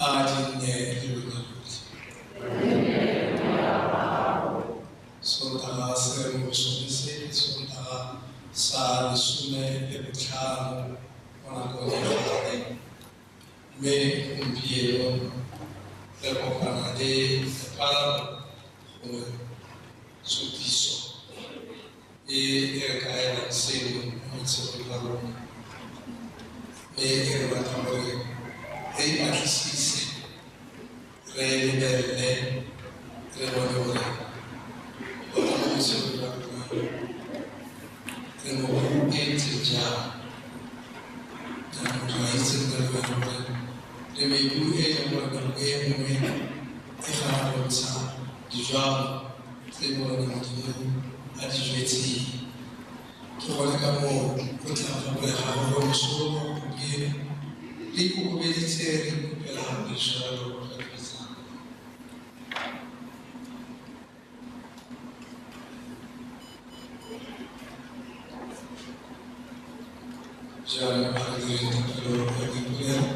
adinye liwinakuthi sontaga seremo sonese sontaga sa lesome le botlhano mo nakong e gale mme gompieno re kopana le lepalo gongwe sotiso e re ka elang seno mo tshelong la rona mme e re batla gore re batlisise re lebelele re bone gore tota mo tshelong la rona re mo go etse jang jaanong ga itse re gore le maikutlo e leng gore nako e nngwe e gana bontsha dijalo tse e leng gore Modimo a di jwetseng ke gone ka moo go tla gopolega gore mosolong gompieno le ikokobeditse re ikopela go išwa le go gatlisana jaanong ga re dire tapelo ya boipolelo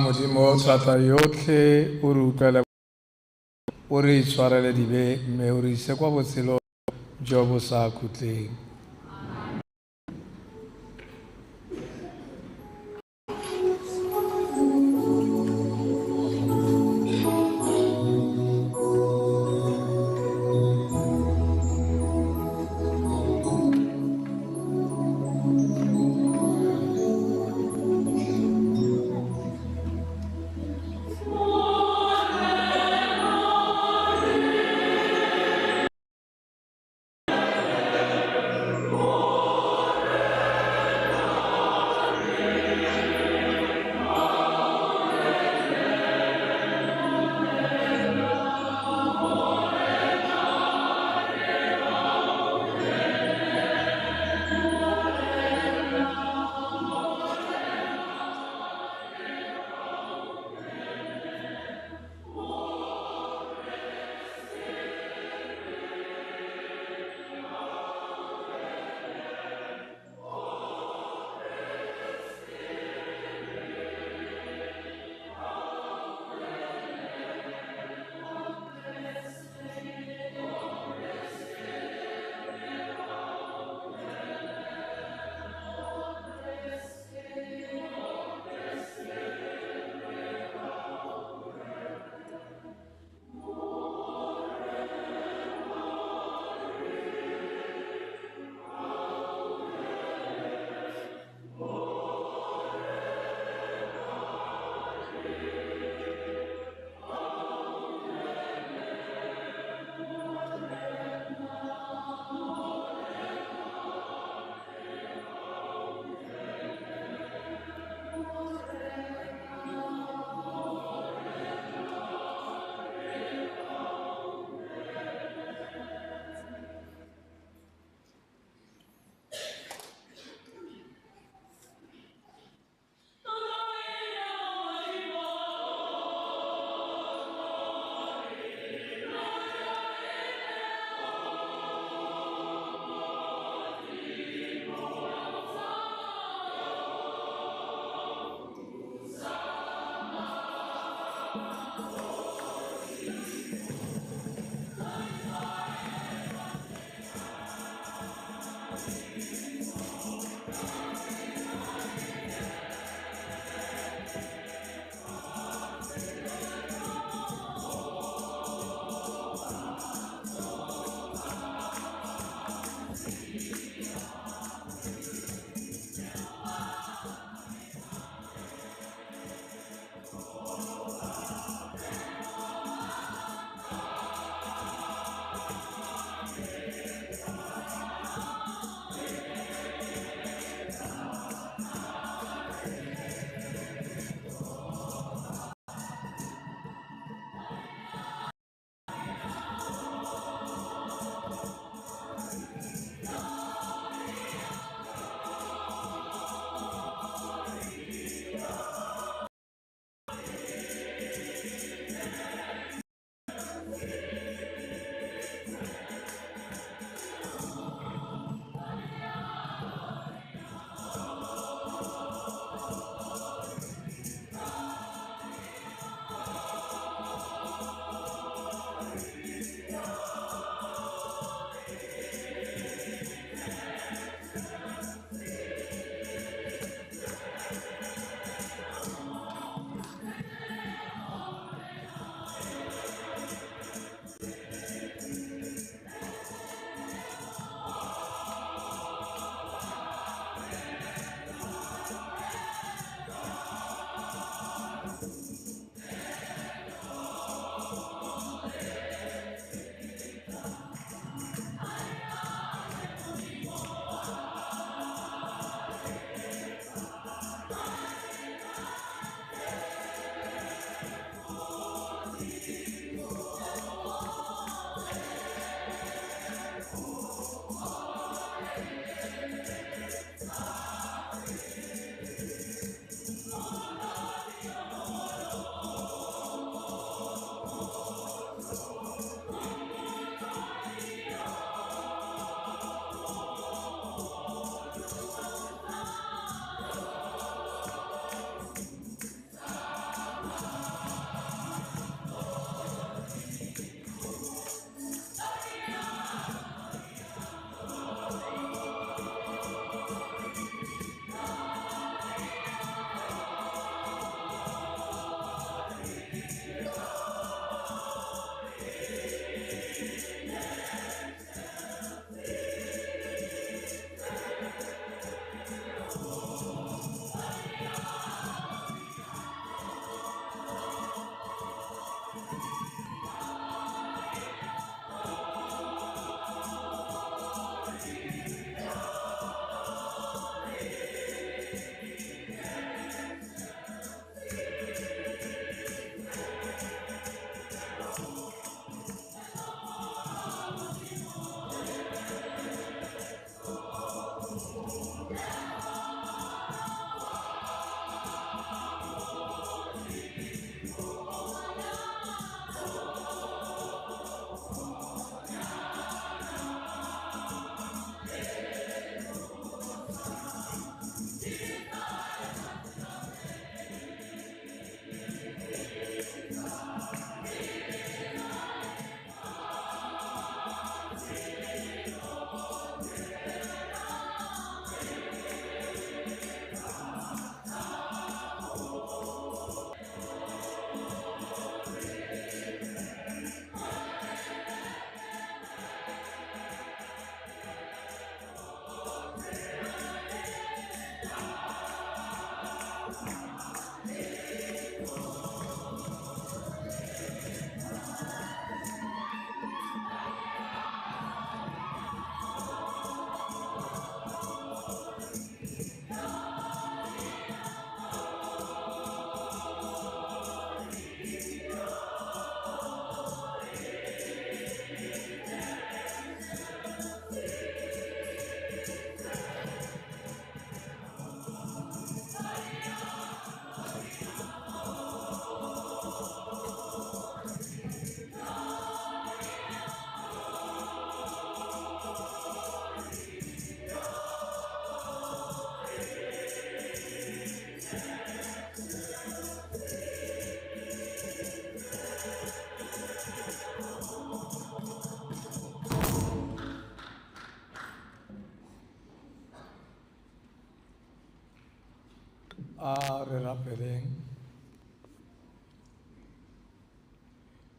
Modimo thata yotlhe o re utlwele o re itshwarele dibe mme o re ise kwa botshelo jo bo sa khutleng.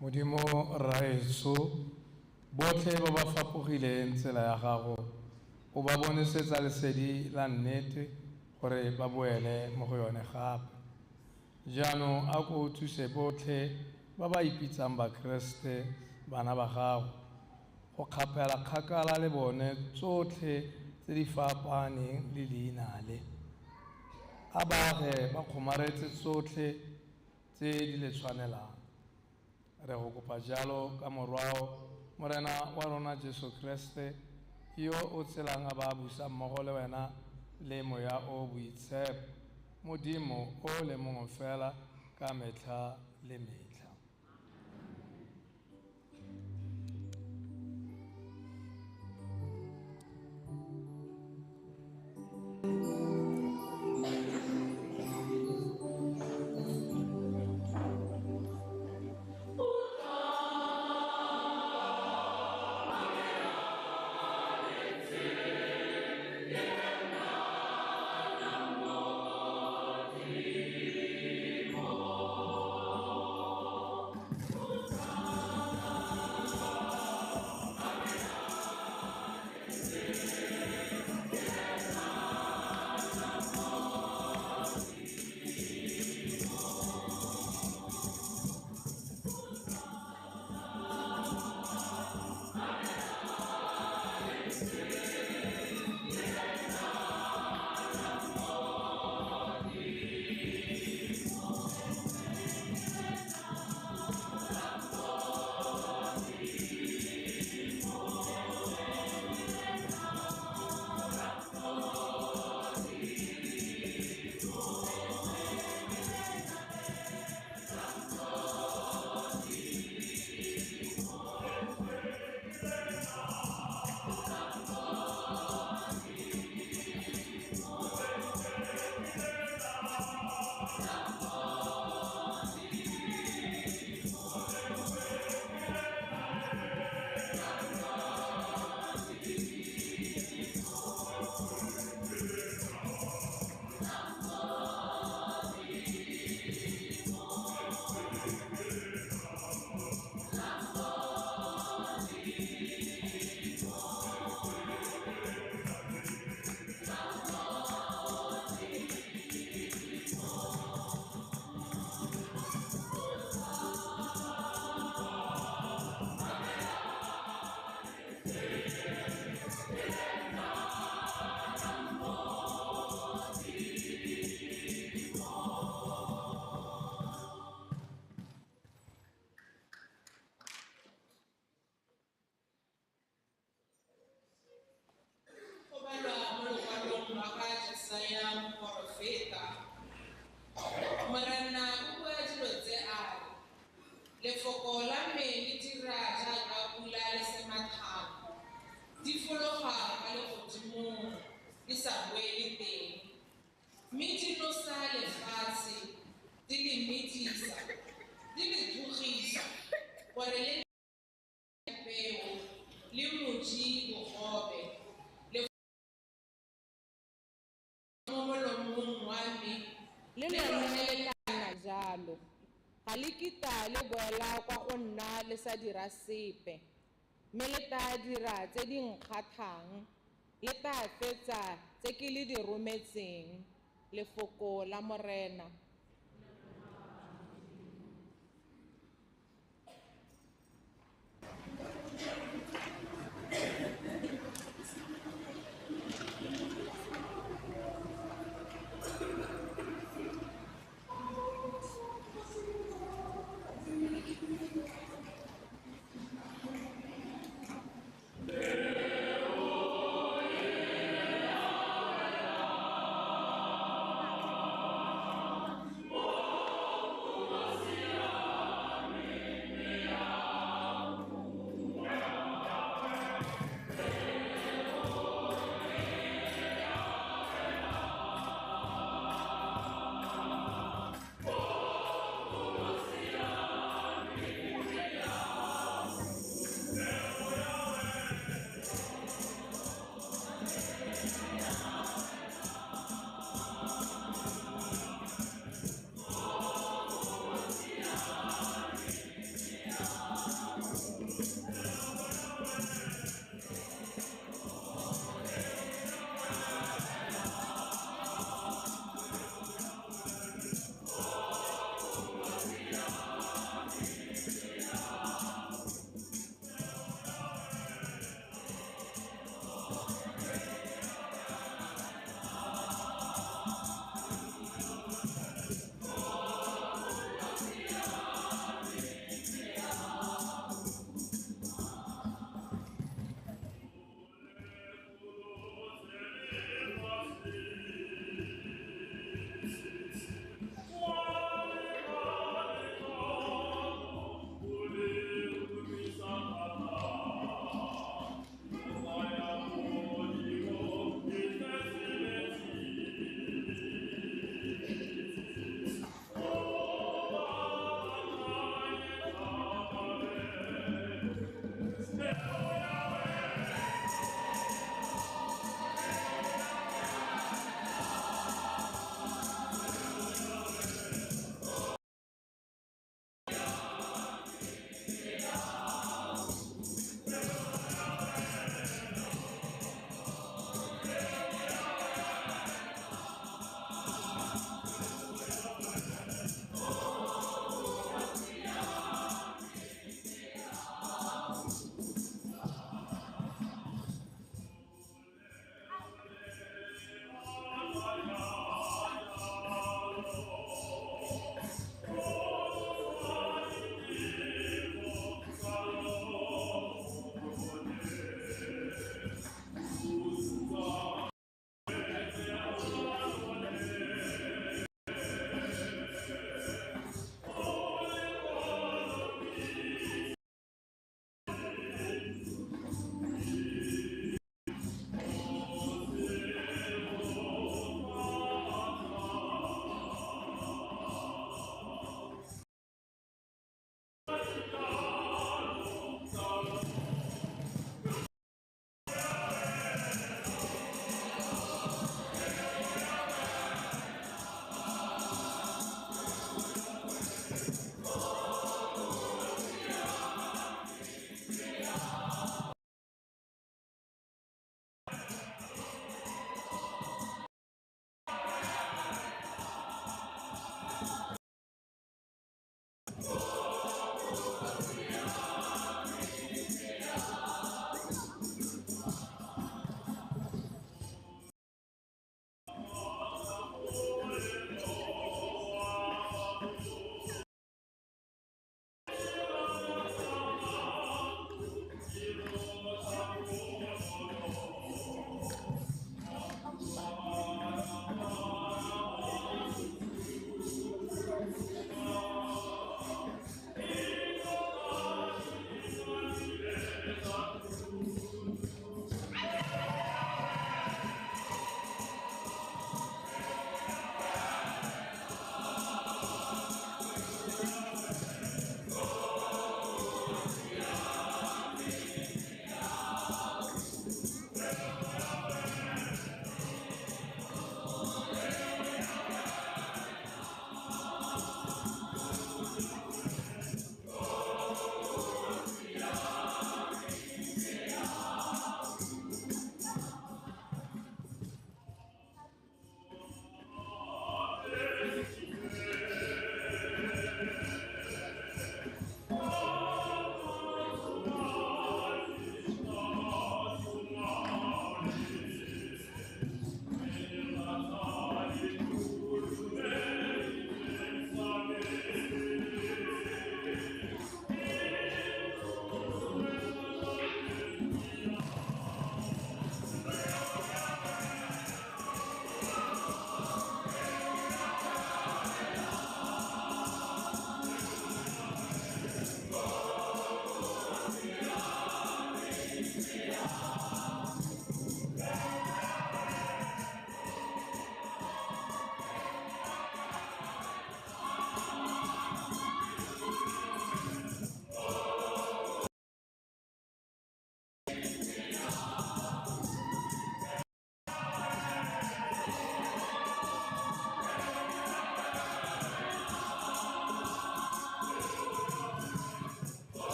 Modimo Raeso, botlhe ba ba fapogileng tsela ya gago o ba bonesetsa lesedi la nnete gore ba boele mo go yone gape. Jaanong a ko thuse botlhe ba ba ipitsang bakreste bana ba gago go kgapela kgakala le bone tsotlhe tse di fapaneng le leina le. A baage ba kgomaretse tsotlhe tse di le tshwanelang. Re go kopa jalo ka morwao Morena wa rona Jesu Kriste yo o tselang a ba busa mmogo le wena le moya o boitshepo Modimo o le mongwe fela ka metlha le metlha. Lefoko la me le dira jaaka pula le semathano, di fologa ka legodimong di sa boele teng, mme di nosa lefatshe di le medisa di le thugisa gore le peo le moji bogobe le mo molomong wa me le lona jalo. Ga le kita le boela kwa go nna le sa dira sepe, mme le tla dira tse di nkgatlhang, le tla fetsa tse ke le di rometseng. Lefoko la Morena.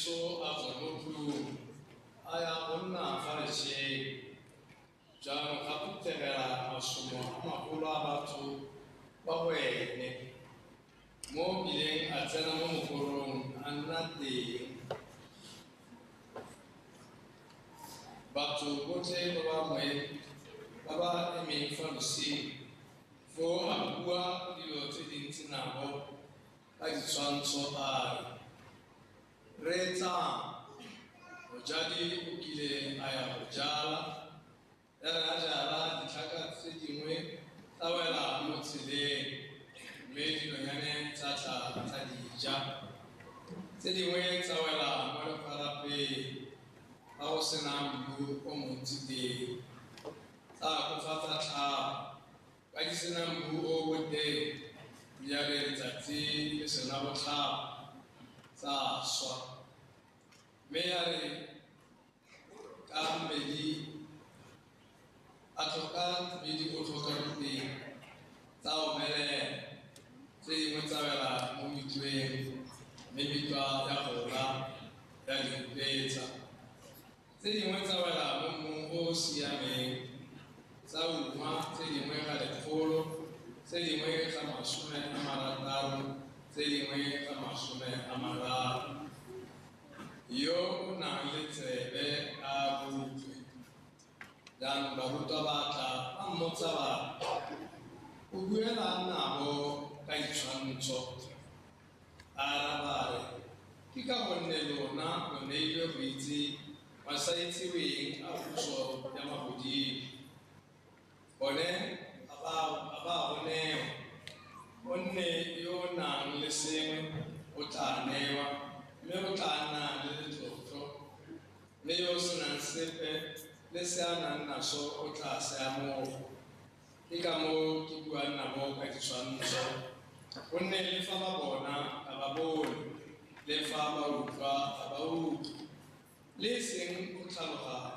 Yesu azonopulu aya onna farishe jano kaputegera masumo amakulu abatu bawene mo bilen atena mo mukorong anate batu bote baba mwe baba emi farusi fo abua dilo tidintina bo agi sanso ai reta ojadi ukile aya ojala era ajala ditaka tsidimwe tawela motsile meji nonyane tata tadija tsidimwe tawela mola parape awosena mbu omutside ta kufata ta kajisena mbu owote yare tati esena botha sa swa meyare kameli atoka bidi otoka rupi tao mele sei mutawela mumitwe mebitwa ya hola ya lipeta sei mutawela mumu osiame sauluma sei mweka lekolo sei mweka masume amarataro sei mweka masume amararo yo na letrebe abutwe dan baruta bata amotsaba ubuela nabo kaitsancho arabare kika bonelo na bonelo biti masaiti wi abuso ya mabudi one aba one yo na leseme utanewa Merotana little Leos and Sepe, Lesiana and Naso, Ota Samo, Icamo, Tuguana, Moka, Sanso, one Lefama Bona, Ababon, Lefama Utra, Abaut, Lissing Utaloha,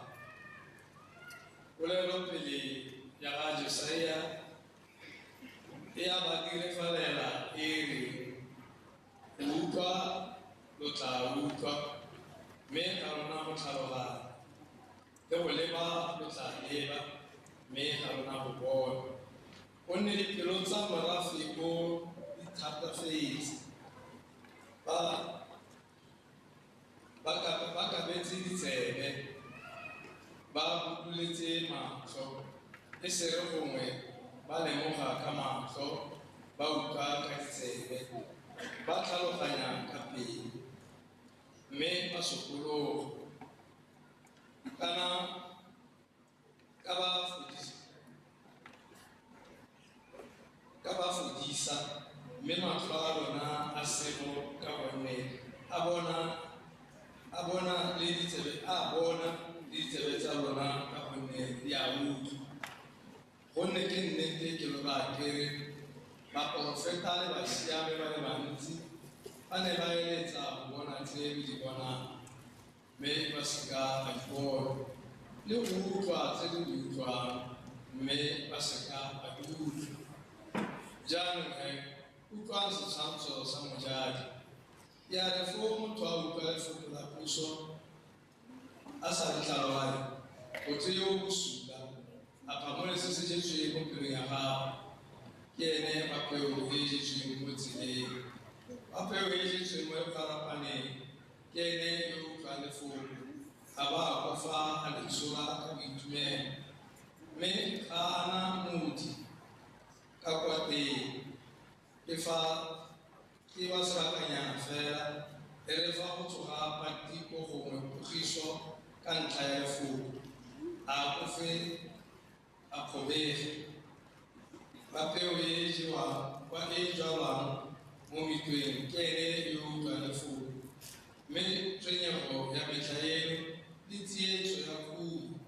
Uleropili, Yaraja Saya, Eabagire Falera, Eri, Uka. Lota uka me karuna mutaloha te woleba lota leba me karuna bobon onni pilota marafi ko itata face baka beti ditsebe ba buletse matlo esere gongwe ba lemoga ka matlo ba uka ka ditsebe ba tlhaloganya ka pele me pasokolo kana kaba fudisa me matlo na asebo ka bone abona le ditsebe tsa lona ka bone ya utu gonne ke nnete ke lo ba kere ba profeta le ba siame ba le bantsi ane ba eletsa bona tse di bona me ba seka a dipolo le go utlwa tse di utlwang mme ba seka a di utlwa jaanong utlwang setshwantsho sa mojadi ya re fo motho a utlwa lefoko la puso a sa di tlhaloganye go tseo bosupa a phamole se se jetsweng mo pelong ya gago ke ene bapeo e jetsweng mo tseleng apeo e jetsweng mo leparapaneng ke ene yo utlwa lefoko a ba a kofa a letsola ka boitumelo mme ga ana modi ka kwa teng ke ba sebakanyana fela e re fa go tsoga patiko gongwe pogiso ka ntlha ya lefoko a kofe a kgobege bapeo e jewang kwa e jalwang mo mitweng ke ene yo utlwa lefoko mme tshwenyego ya metlha eno le tsietso ya kumo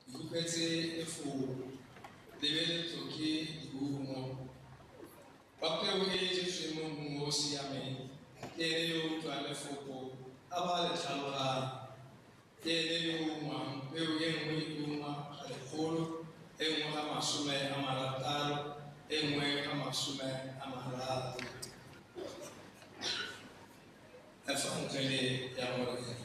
di hupetse lefoko lebeletso ke dihumo bapeo e jetsweng mo mmung o o siameng ke ene yo utlwa lefoko a ba le tlhaloganya ke ene yo umang peo e nngwe e uma ga lekgolo e nngwe ga masome a marataro e nngwe ga masome a mararo Evangeli ya Morena.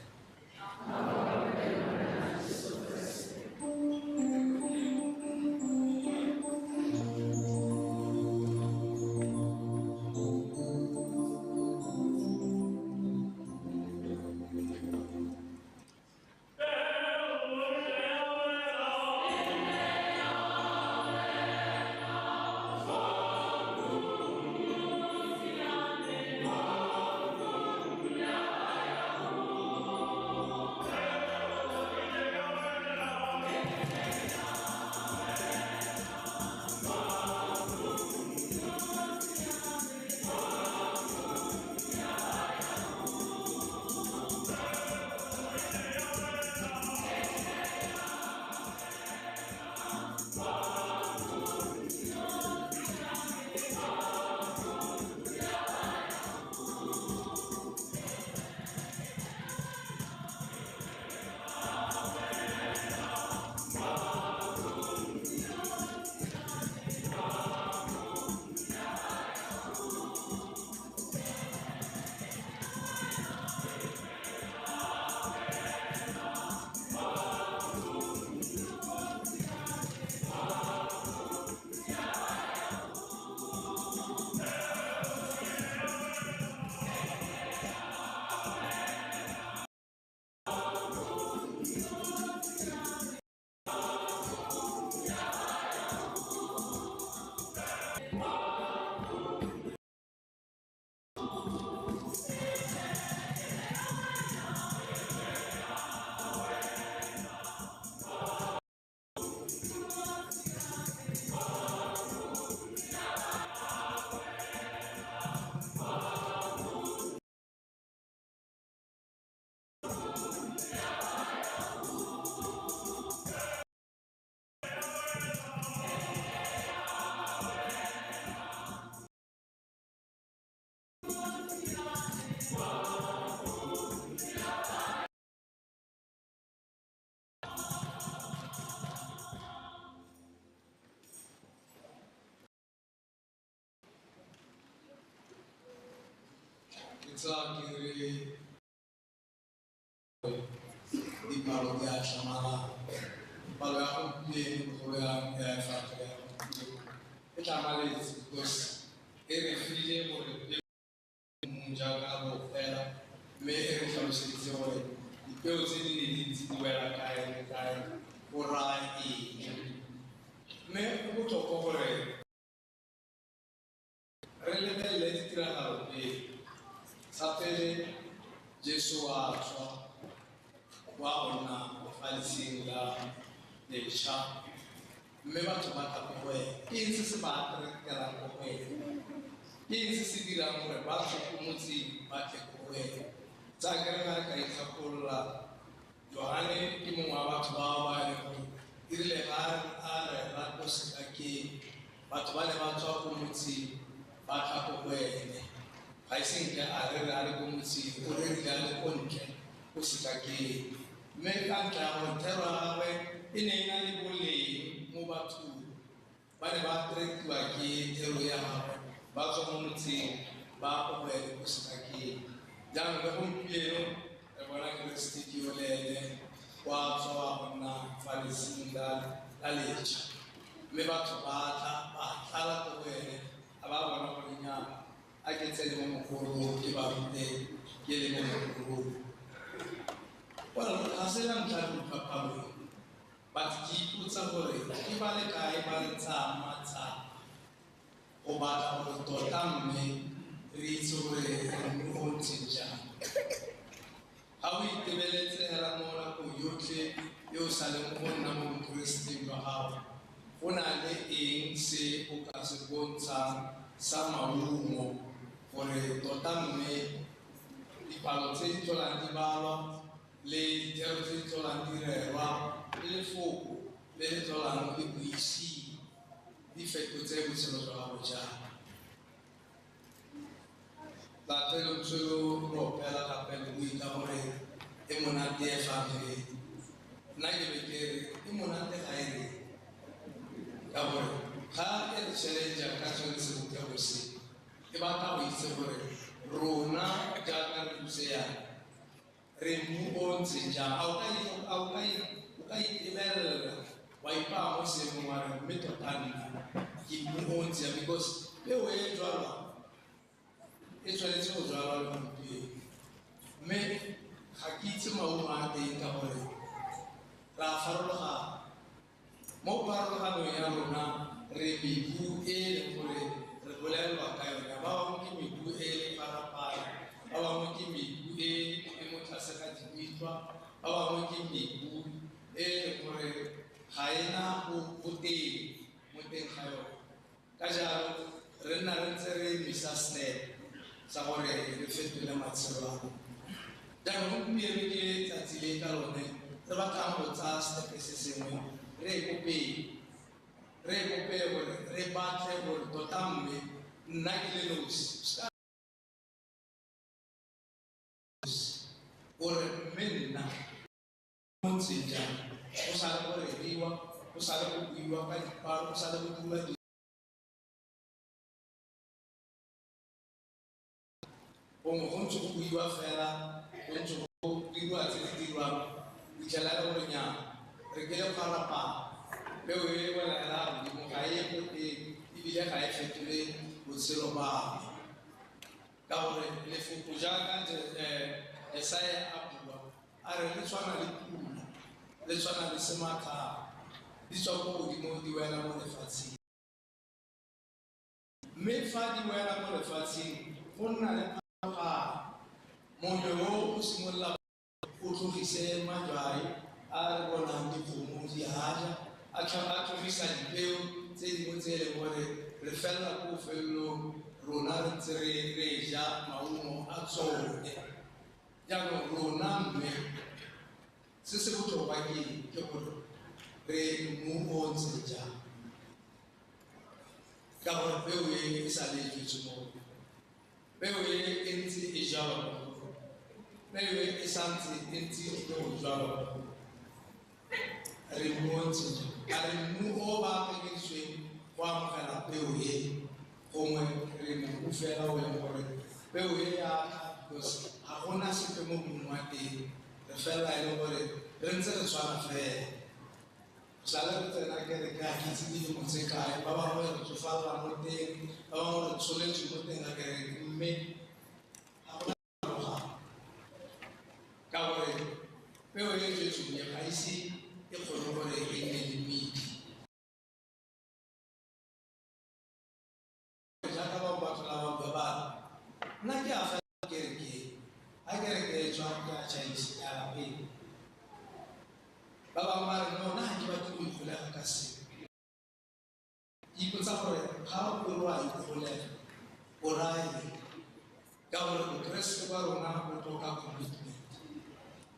tla ke re di palo ya chamala palo ya gompieno go ya fatwa ya gompieno e tla maletse because e re file gore jaaka bo fela mme e re tlhaloseditse gore dipeo tse di ne di ntse di wela kae le kae go raya eng mme go botlhokwa gore re lebelele ditiragalo pele sa pele Jesu wa tswa wa bona lefatsheng la letšha mme batho ba tla go wena ke eng se se ba rekelang go wena ke eng se se dirang gore ba tlhokomotse ba tle go wena jaaka re ka ikgakolola Yohane ke mongwe wa batho bao ba leng gore erile ga a rera ko sekakeng batho ba ne ba tswa ko motseng ba tla ko wena ga e sentle a re a le ko motseng o rerile a le ko ntle ko sekakeng mme ka ntlha ya gore thero ya gagwe e ne e na le boleng mo bathong ba ne ba trekiwa ke thero ya gagwe ba tswa mo motseng ba ko wena ko sekakeng jaanong ka gompieno re bona keresete ke yolele wa tswa wa gonna fa lesing la letšha mme batho ba tla ba tlala ko wena a ba bona gore nya a ke tsene mo mogolong ke ba rute ke le mo mogolong ga se la ntlha le phaphameng batho ke ipotsa gore ke ba le kae ba re tsaya matsapa go batla gore tota mme re itse gore re mo ntseng jang ga o itebeletse hela mo nakong yotlhe yo o sa leng go nna mo bokeresiteng jwa gago go na le eng se o ka se bontshang sa maungo gore tota mme dipalo tse di tlolang di balwa le dithero tse di tlolang di rerwa le lefoko le le tlolang le buising di fetotse botshelo jwa gago jang latelo tselo ropela gape le buita gore e monate e family nna ke be ke re e monate ga e re ka gore ga e re challenge ka tsone se boke go se e batla go itse gore rona jaaka re buseya re mmu o ntseng jang a o ka itebelela wa ipaya mo seemong wa re mme tota nna ke mmu o ntseng because peo e jwalwa e tshwanetse go jwalwa le gompieno mme ga ke itse maungo a teng ka gore re a farologana mo pharologanong ya rona re mebu e leng gore re bolelelwa ka yone ba bangwe ke mebu e le parapara ba bangwe ke mebu e mo tlase ga dimitwa ba bangwe ke mebu e leng gore ga e na boteng mo teng ga yone ka jalo re nna re ntse re misa step sa gore re fetole matshelo a rona jaanong gompieno ke tsatsi le ka lone re batlang go tsaya stepe se sengwe re ekopeng gore re batle gore tota mme nna ke le nosi gore mme nna mo ntseng jang go sa le go reriwa go sa le go buiwa ka dipalo go sa le go bua gongwe go ntse go buiwa fela go ntse go dirwa tse di dirwang fitlhela le gore nya re ke le pharapana peo e wela hela godimo ga e ko teng ebile ga e fetole botshelo ba ka gore lefoko jaaka Esaya a bua a re le tshwana le pula le tshwana le semathana di tswa ko godimo di wela mo lefatsheng mme fa di wela mo lefatsheng go nna le mongwe o simolola o tlogise majwai a re bonang dikgomo di haja a tlogisa dipeo tse dingwe tse e leng gore re felela ko bofelelong rona re ntse re ja maungo a tsone jaanong rona mme se se botlhokwa ke gore re mmu o ntse jang ka gore peo e sa le jwetse mo peo e ntse e jalwa peo e santse e ntse e go jalwa re mmu o ntse jang a re mmu o ba akanyeditsweng go amogela peo e gongwe re mmu fela o leng gore peo e ya because ha gona sepe mo mmung wa teng re fela e le gore re ntse re tshwana fela sala re tsena kereke a ke itse dilemo tse kae ba bangwe re tsofala mo teng ba bangwe re tsholetse mo teng a kereke mme ga gona ka gore peo e jetsweng ya ga ise e kgone gore e nne le mmidi jaaka ba batho ba ba nna ke a fa kereke a kereke e tswa ka Chinese ya lapeng ba bangwe ba re no nna ga ke batle go ikgolega ka seo ipotsa gore ga o re wa ikgolega o rae ka gore bokeresete ba rona bo tlhoka commitment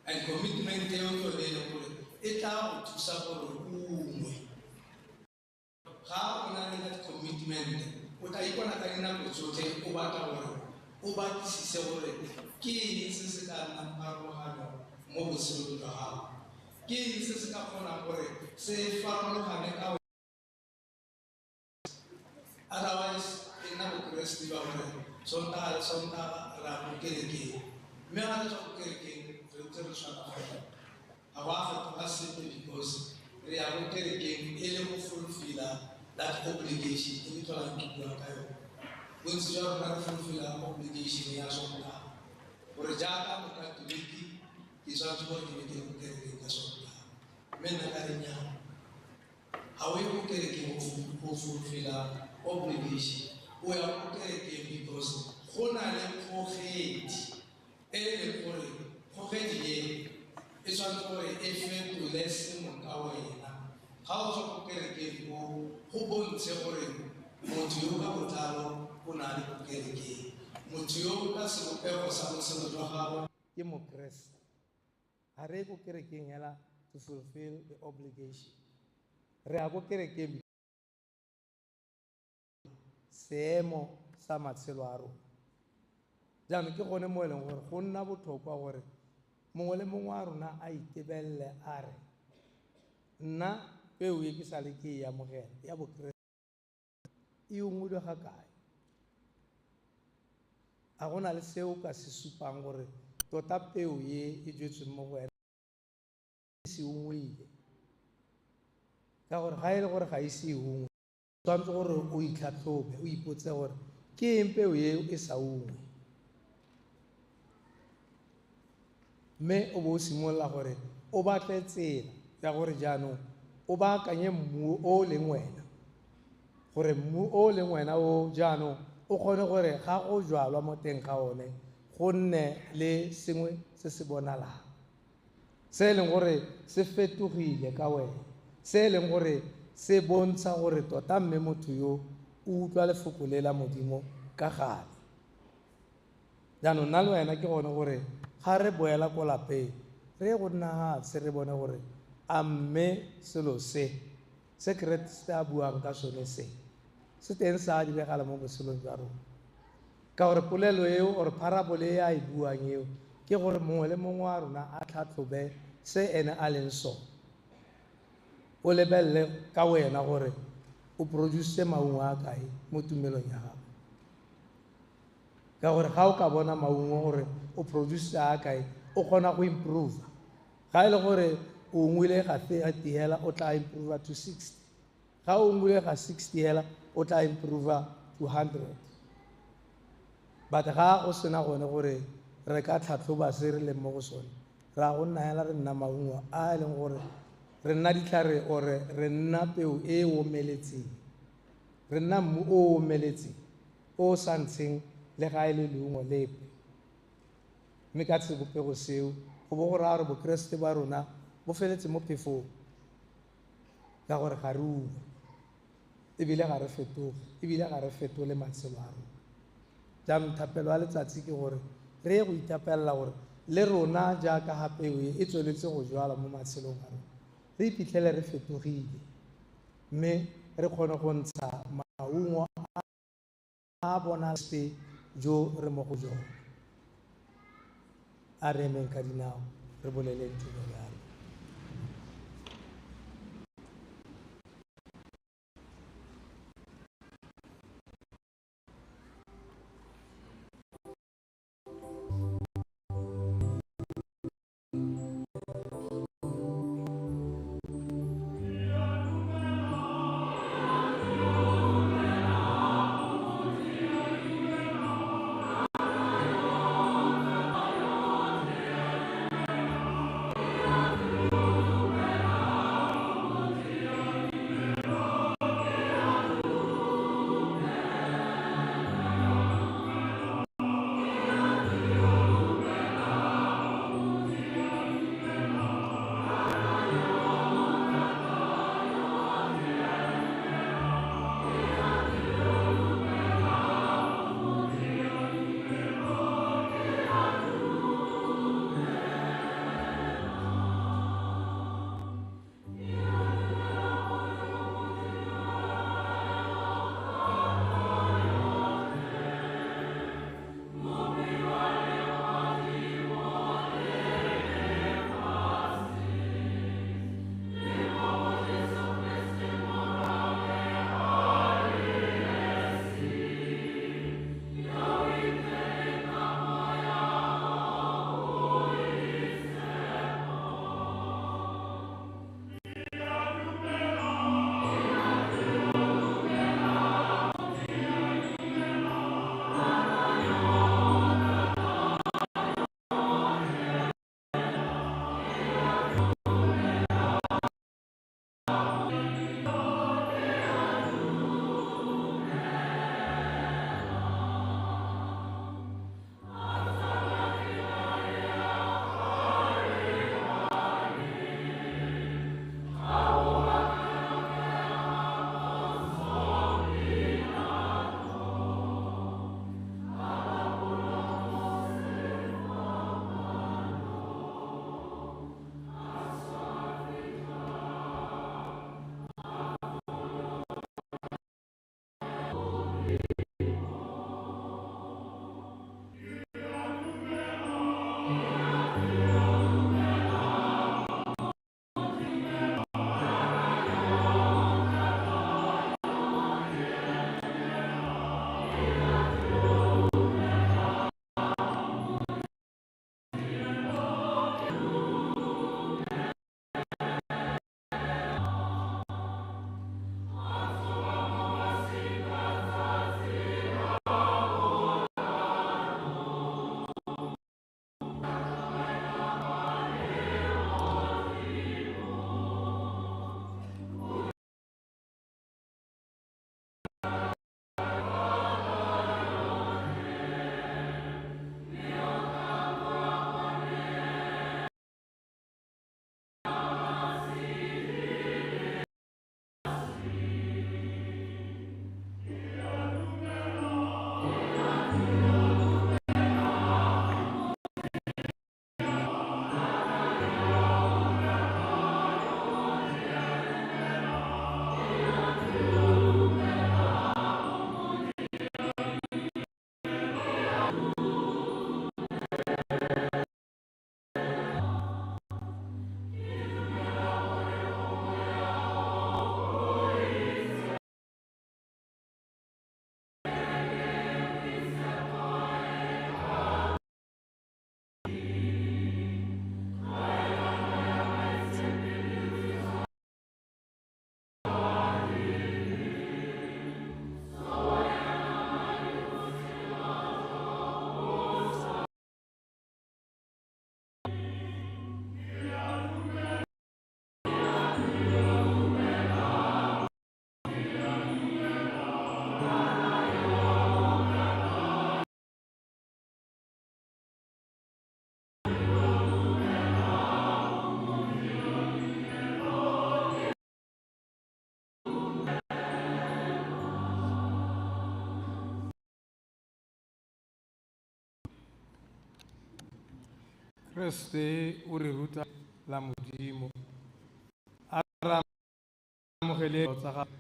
and commitment eo ke yone e leng gore e tla go thusa gore o ungwe ga o na le that commitment o tla ipona ka dinako tsotlhe o batla gore o batlisise gore ke eng se se ka nnang pharologano mo botshelong jwa gago ke eng se se ka kgonang gore se farologane ka otherwise e nna bokeresete ba gore sontaga le sontaga ra mo kerekeng mme ga re tswa ko kerekeng re ntse re tshwana fela ga go a fetoga sepe because re ya ko kerekeng e le go fulfilla that obligation e ke tlholang ke bua ka yone bontsi jwa rona re fulfilla obligation ya sontaga gore jaaka mokatoliki ke tshwanetse gore ke be ke le ko kerekeng ka sontaga mme nna ka lenyalo ga o ye ko kerekeng go fulfilla obligation o ya ko kerekeng because go na le kgogedi e leng gore kgogedi e e tshwanetse gore e fetole sengwe ka wena ga o tswa ko kerekeng go bontshe gore motho yo ka botlalo o na le ko kerekeng motho yo ka sebopego sa botshelo jwa gago ke mokeresete ga re ko kerekeng hela to fulfill the obligation re ya ko kerekeng seemo sa matshelo a rona jaanong ke gone mo e leng gore go nna botlhokwa gore mongwe le mongwe wa rona a itebelele a re nna peo e ke sale ke e amogela ya bokeresete e ungwile ga kae ga go na le seo ka se supang gore tota peo e e jetsweng mo go wena e se ungwile ka gore ga e le gore ga e se e ungwe tshwanetse gore o itlhatlhobe o ipotse gore ke eng peo eo e sa ungwe mme o bo o simolola gore o batle tsela ya gore jaanong o baakanye mmu o leng wena gore mmu o leng wena o jaanong o kgone gore ga go jwalwa mo teng ga one go nne le sengwe se se bonalang se e leng gore se fetogile ka wena se e leng gore se bontsha gore tota mme motho yo o utlwa lefoko le la modimo ka gale jaanong nna le wena ke gone gore ga re boela ko lapeng re go nna se re bone gore a mme selo se keresete a buang ka sone se teng sa diragala mo botshelong jwa rona ka gore polelo eo or parabole e a e buang eo ke gore mongwe le mongwe wa rona a tlhatlhobe se ene a leng sone o lebelele ka wena gore o produce maungo a kae mo tumelong ya gago ka gore ga o ka bona maungo gore o produce a kae o kgona go improve ga e le gore o ngwile ga 30 hela o tla improve to 60 ga o ngwile ga 60 hela o tla improve to 100 but ga go sena gone gore re ka tlhatlhoba se re leng mo go sone ra go nna hela re nna maungo a e leng gore re nna ditlhare ore re nna peo e omeletseng re nna mmu o omeletseng o sa ntsheng le ga e le leungo lepe mme ka sebopego seo go bo go raya gore bokeresete ba rona bo feletse mo phefong ka gore ga re ungwe ebile ga re fetoge ebile ga re fetole matshelo a rona jaanong thapelo ya letsatsi ke gore re ye go itapelela gore le rona jaaka ga peo e tsweletse go jwala mo matshelong a rona re iphitlhele re fetogile mme re kgone go ntsha maungo a bona se jo re mo go jone a re emeng ka dinao re boleleng thuto ya rona Kriste o re ruta la Modimo a re amogele tsa gago.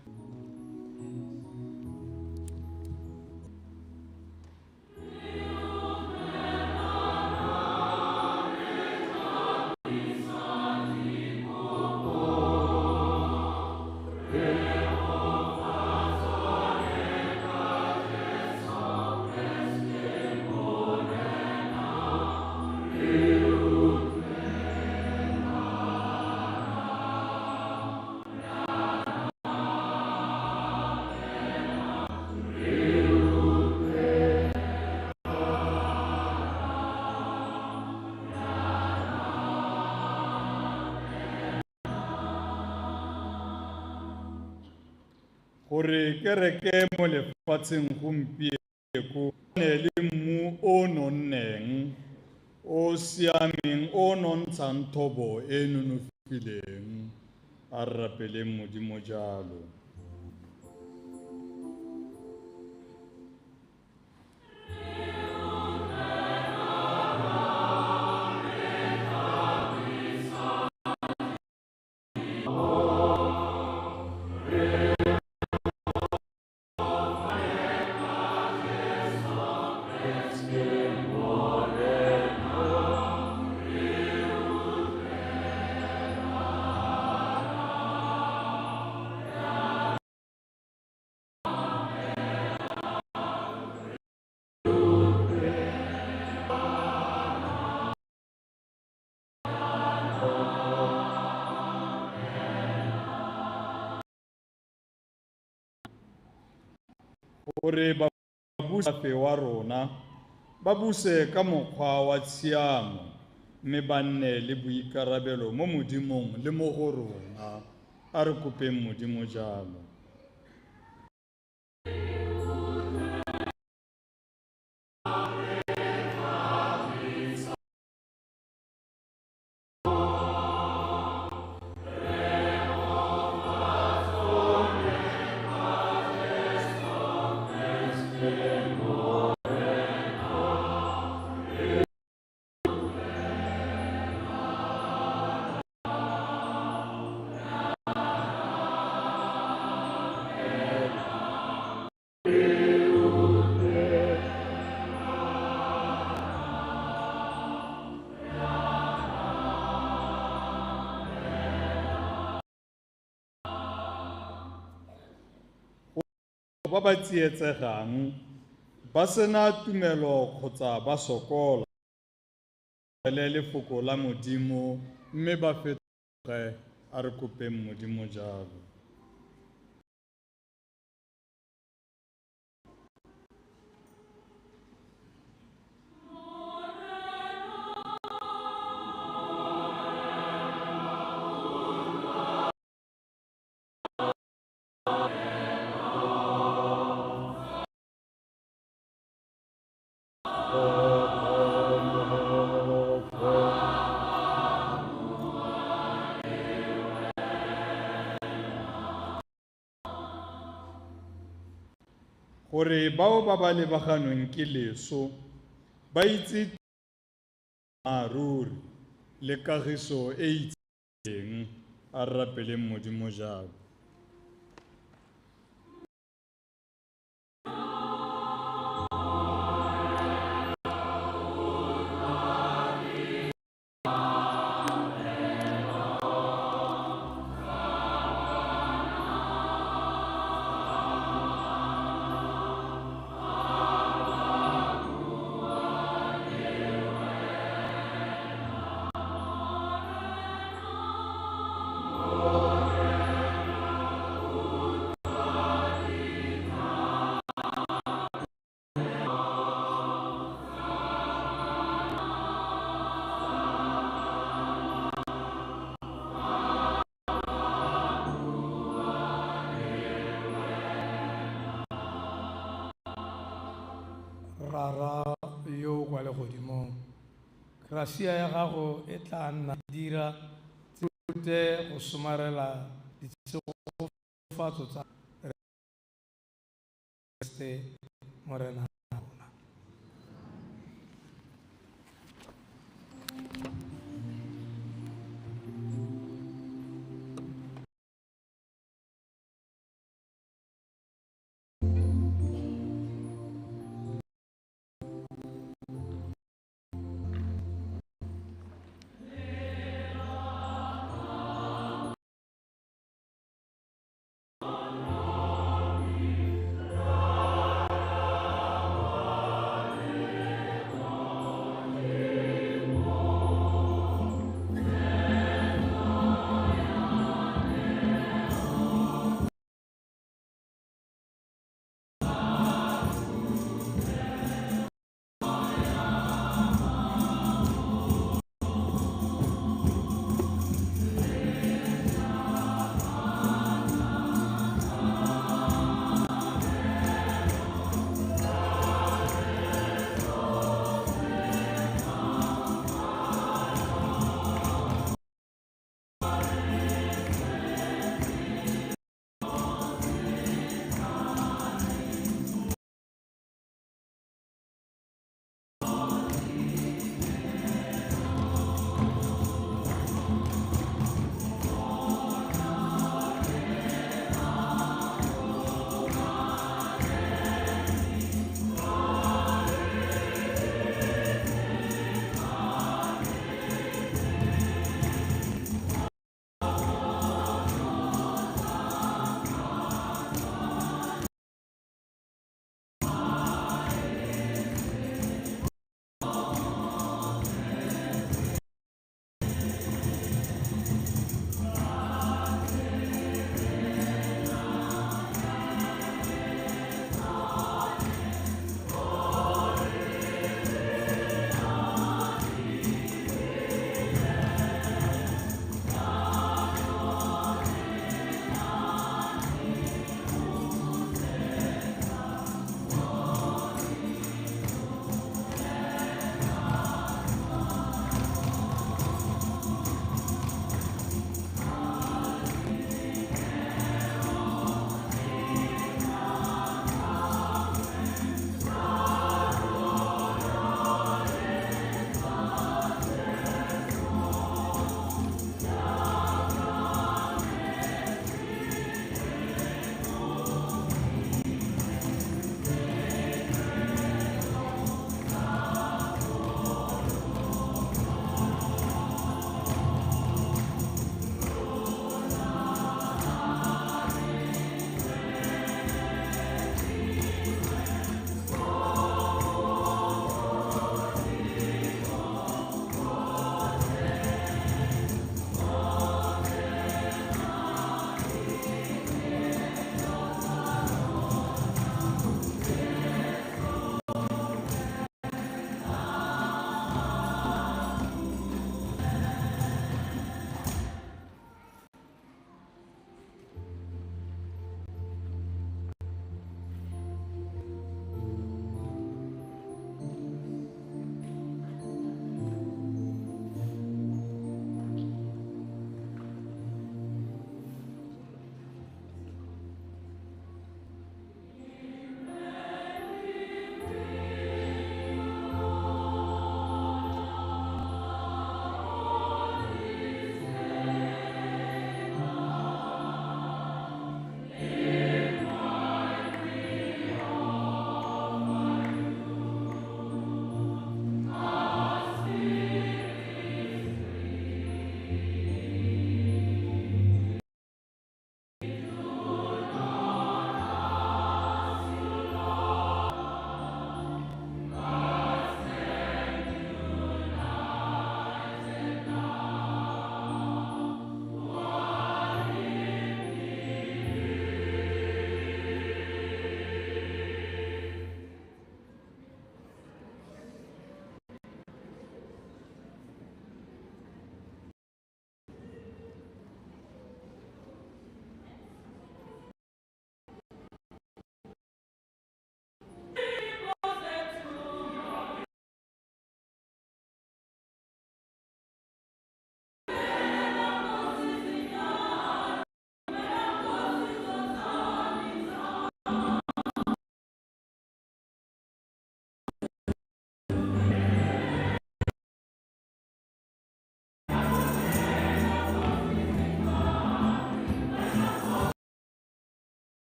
Gore kereke mo lefatsheng gompieno ne le mmu o nonneng o siameng o nontshang thobo e nonofileng a re rapeleng Modimo jalo. Gore ba buse wa rona ba buse ka mokgwa wa tshiamo mme ba nne le boikarabelo mo Modimong le mo go rona a re kopeng Modimo jalo. Ba ba tsietsegang ba sena tumelo kgotsa ba sokola le lefoko la Modimo mme ba fetoge a re kopeng Modimo jalo. Gore bao ba ba lebaganweng ke leso ba itse ruri le kagiso e itseng a re rapeleng Modimo jalo. Rara yo kwa legodimong, gracia ya gago e tla nna dira tsute go somarela ditsegofatso tsa Kriste morena.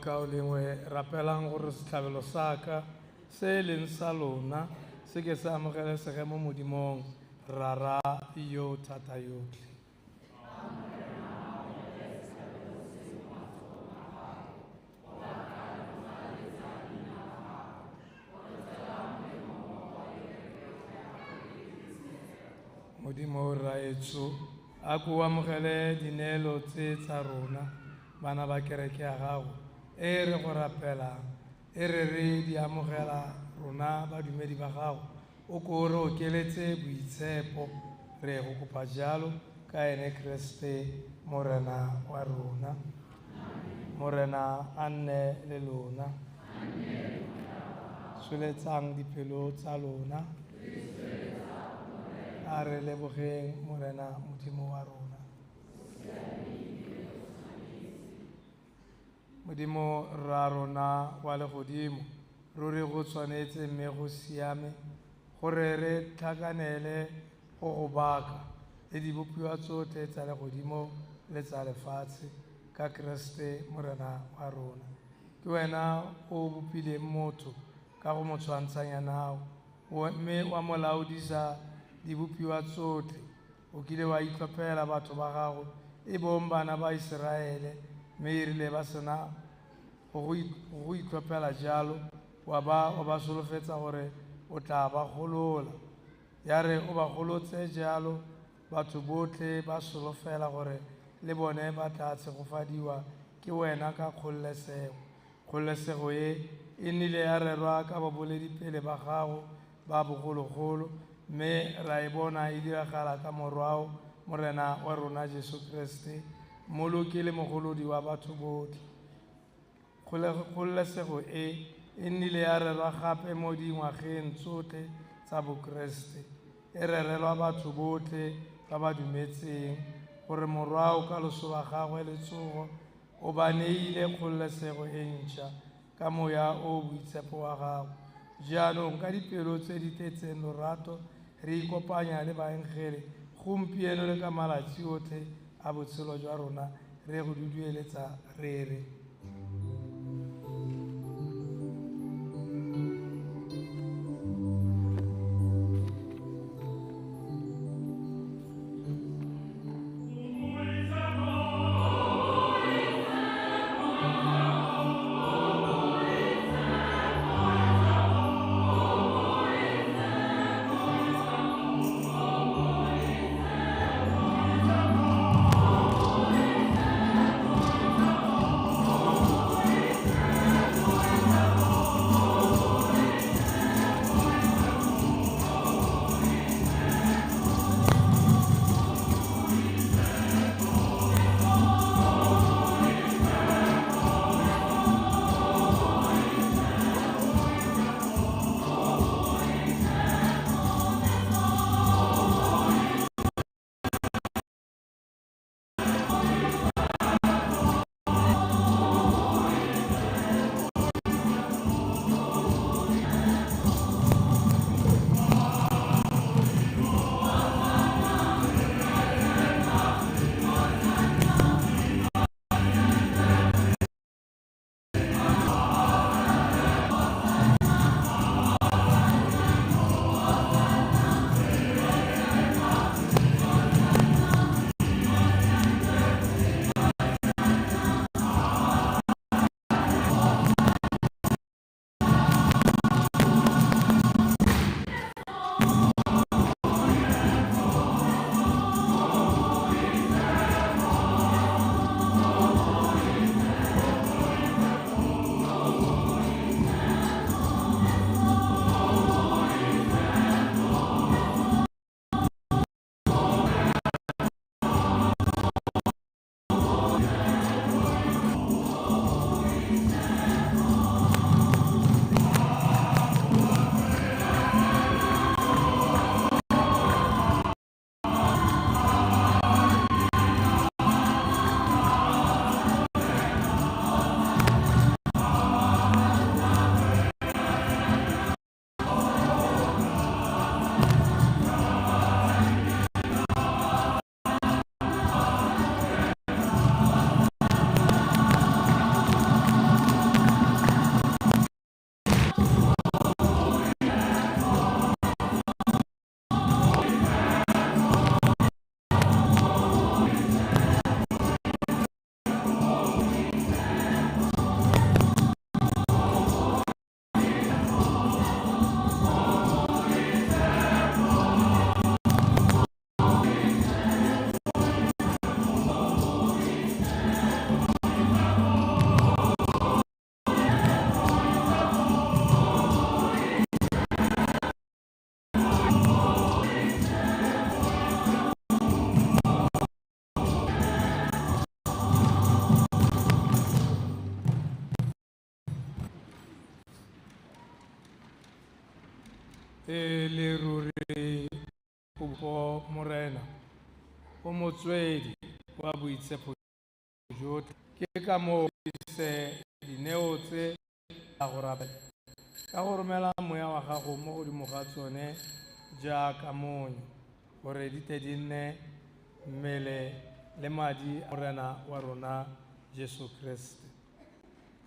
ka o lengwe rapelang gore setlhabelo sa ka se e leng sa lona se ke se amogelesege mo modimong rara yo thata yotlhe. Modimo raetso a ko amogele dineelo tse tsa rona bana ba kereke ya gago e re go rapelang e re re di amogela rona badumedi ba gago o ko re okeletse boitshepo re go kopa jalo ka ene Kriste morena wa rona. Morena a nne le lona, soletsang dipelo tsa lona, a re lebogeng morena modimo wa rona. Modimo ra rona wa legodimo ruri go tshwanetse mme go siame gore re tlhakanele go go baka le dibopiwa tsotlhe tsa legodimo le tsa lefatshe ka Kriste morena wa rona. Ke wena o bopileng motho ka go mo tshwantshanya nao mme wa mo laodisa dibopiwa tsotlhe. O kile wa itlhophela batho ba gago e bong bana ba Iseraele mme e rile ba sena go itlhophela jalo wa ba solofetsa gore o tla ba golola. Ya re o ba golotse jalo batho botlhe ba solofela gore le bone ba tla tshegofadiwa ke wena ka kgololesego. Kgololesego e nnile ya rerwa ka baboledipele ba gago ba bogologolo mme ra e bona e diragala ka morwao morena wa rona Jesu Kriste mmoloki le mogolodi wa batho botlhe. Kgololesego e nnile ya rerwa gape mo dingwageng tsotlhe tsa bokreste e rerelwa batho botlhe ba ba dumetseng gore morwao ka loso la gagwe letsogo o ba neile kgololesego e ntšha ka moya o boitshepo wa gago. Jaanong ka dipelo tse di tletseng lorato re ikopanya le baengele gompieno le ka malatsi otlhe a botshelo jwa rona re go dudueletsa re re. e le ruri go morena o motswedi wa boitshepo jotlhe ke ka moo se dineo tse a go rapela ka go romela moya wa gago mo godimo ga tsone jaaka monyo gore di tle di nne mmele le madi a morena wa rona Jesu Kriste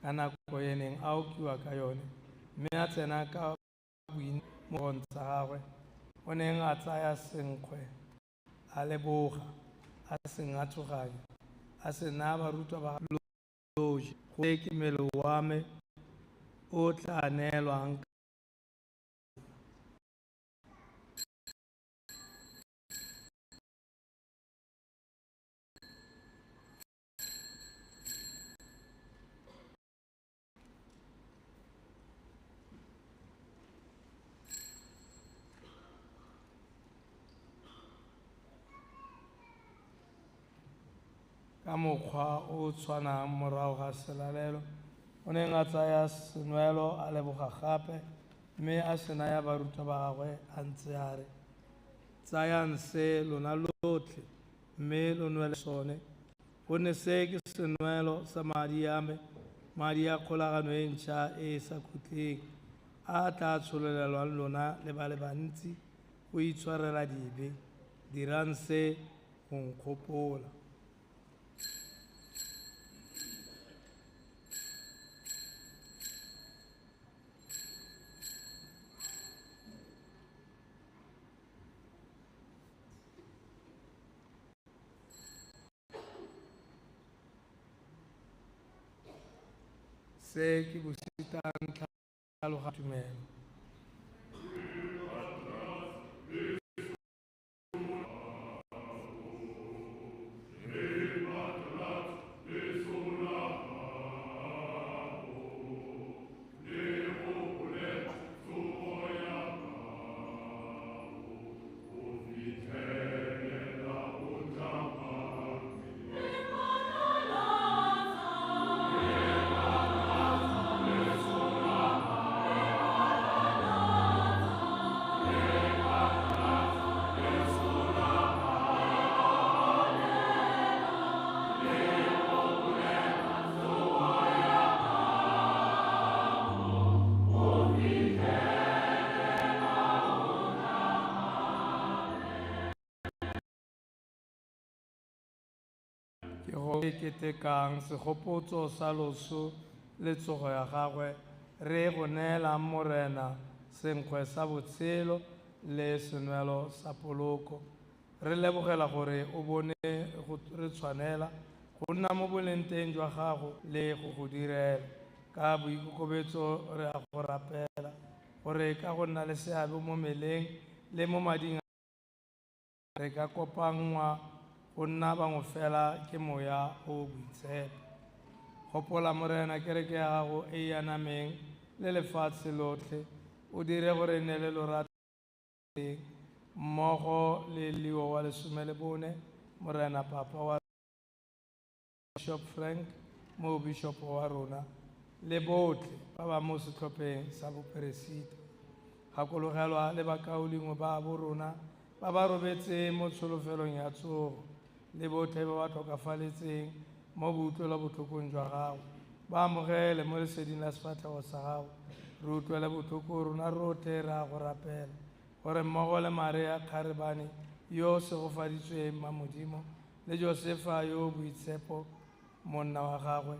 ka nako e neng a okiwa ka yone mme a tsena ka boinmogong tsa gagwe o neng a tsaya senkgwe a leboga a se ngatsoganya a se naya barutwa ba loje go ke mmele wa me o tla neelwang ka mokgwa o tshwanang morago ga selalelo o neng a tsaya senwelo a leboga gape mme a se naya barutwa ba gagwe a ntse a re tsayang se lona lotlhe mme lo nwele sone gonne se ke senwelo sa madi a me madi a kgolagano e ntšha e e sa khutleng a tla tshololelwang lona le ba le bantsi go itshwarela dibe dirang se go nkgopola se ke bositang tlhaloga tumelo ke go ketekang segopotso sa loso le tsogo ya gagwe re go neelang morena senkgwe sa botshelo le senwelo sa poloko re lebogela gore o bone re tshwanela go nna mo boleng teng jwa gago le go go direla ka boikokobetso re a go rapela gore ka go nna le seabe mo meleng le mo mading re ka kopangwa go nna bangwe fela ke moya o boitshepo gopola morena kereke ya gago e e anameng le lefatshe lotlhe o dire gore ne le lorato mmogo le Leo wa 14 morena papa wa Bishop Frank mo bishop wa rona le botlhe ba ba mo setlhopheng sa boperesite gakologelwa le bakaulingwe ba bo rona ba ba robetse mo tsholofelong ya tsogo le botlhe ba ba tlhokafaletseng mo boutlwelobotlhokong jwa gago ba amogele mo leseding la sefatlhego sa gago re utlwele botlhoko rona rotlhe re a go rapela gore mmogo le Maria Kgarebane yo segofaditsweng Mamodimo le Josefa yo boitshepo monna wa gagwe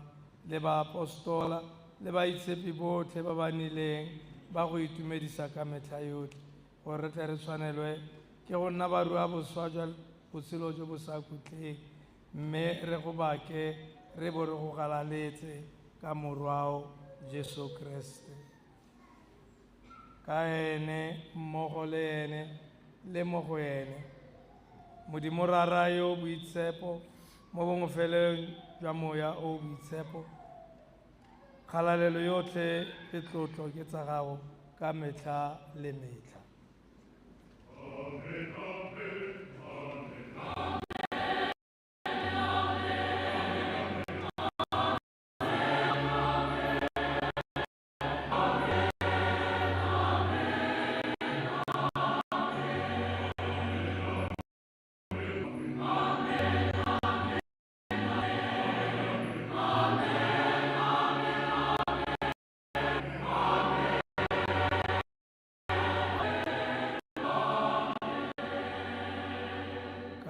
le baapostola le baitshepi botlhe ba ba nileng ba go itumedisa ka metlha yotlhe gore re tle re tshwanelwe ke go nna barua boswa jwa botshelo jo bo sa khutleng mme re go bake re bo re go galaletse ka morwao Jesu Kriste ka ene mmogo le ene le mo go ene Modimo rara yo boitshepo mo bongofeleng jwa moya o boitshepo kgalalelo yotlhe le tlotlo ke tsa gago ka metlha le metlha.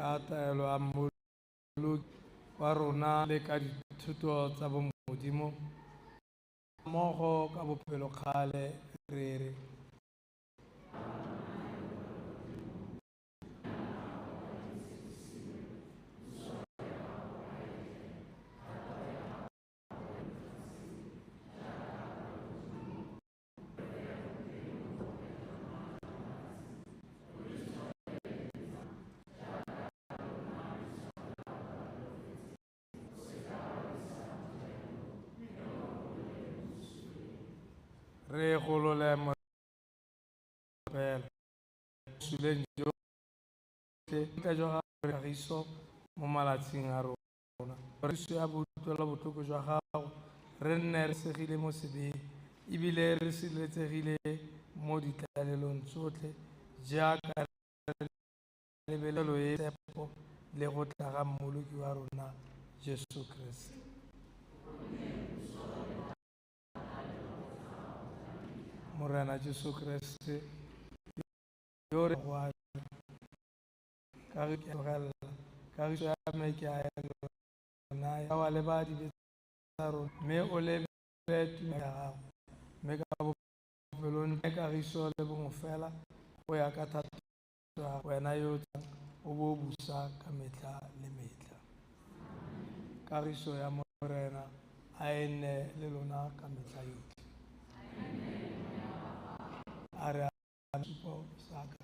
ka taelo a mmoloki wa rona le ka dithuto tsa bomodimo mmogo ka bopelokgale re re re golole morapela suleng jotlhe ka jwa kagiso mo malatsing a rona kagiso ya boutela botlhoko jwa gago re nne re segile mo sebeng ebile re sireletsegile mo ditlalelong tsotlhe jaaka lebelelo e tshepo le go tla ga mmoloki wa rona Jesu Kriste. Morena Jesu Kriste yo re go ka re tlogela kagiso ya me ke a yona ya wa le ba dibetsa rona mme o lebe tumelo ya gago mme ka bofelong kagiso le bongwe fela go ya ka thato ya wena yo o bo busa ka metlha le metlha. Kagiso ya morena a e nne le lona ka metlha yotlhe. A re a supo sa kagiso.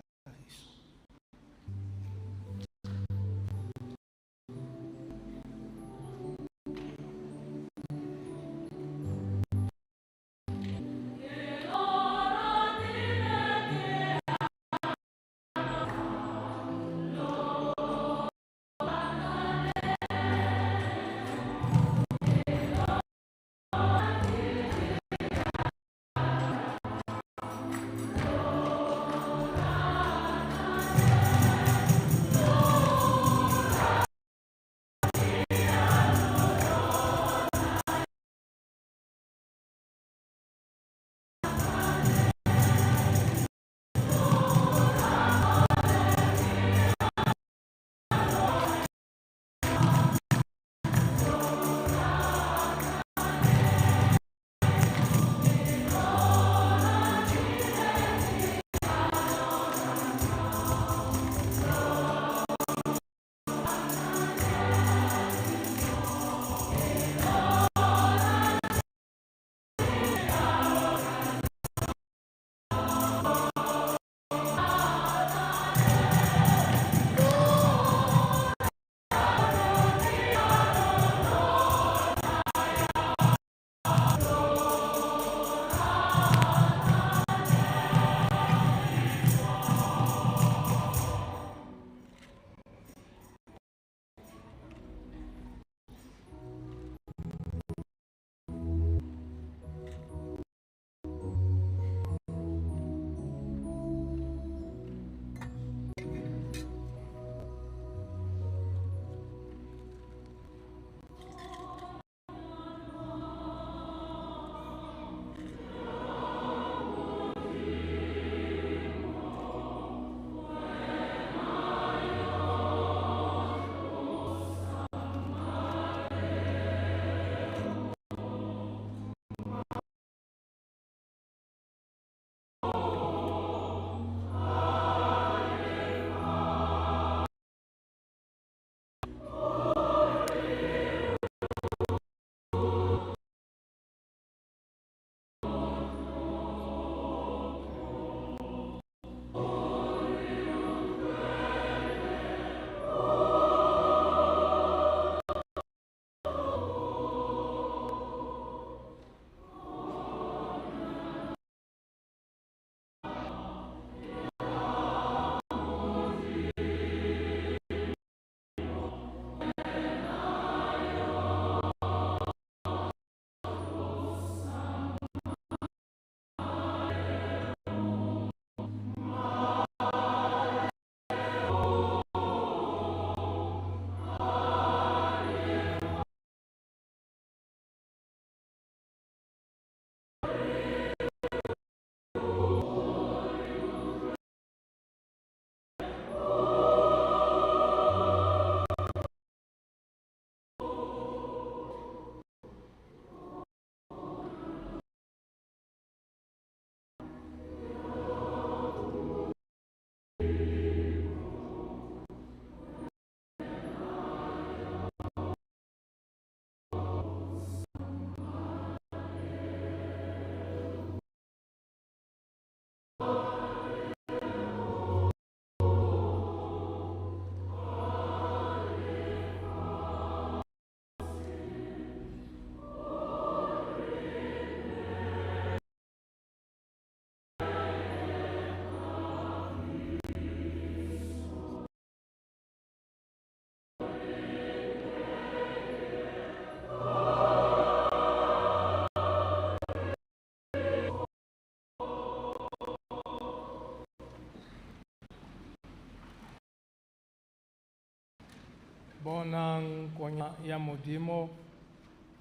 bonang konya ya modimo,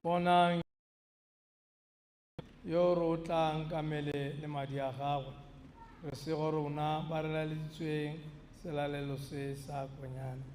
bonang yo re o tlang ka mele le madi a gagwe, re sego rona ba re laleditsweng selalelo se sa konyane.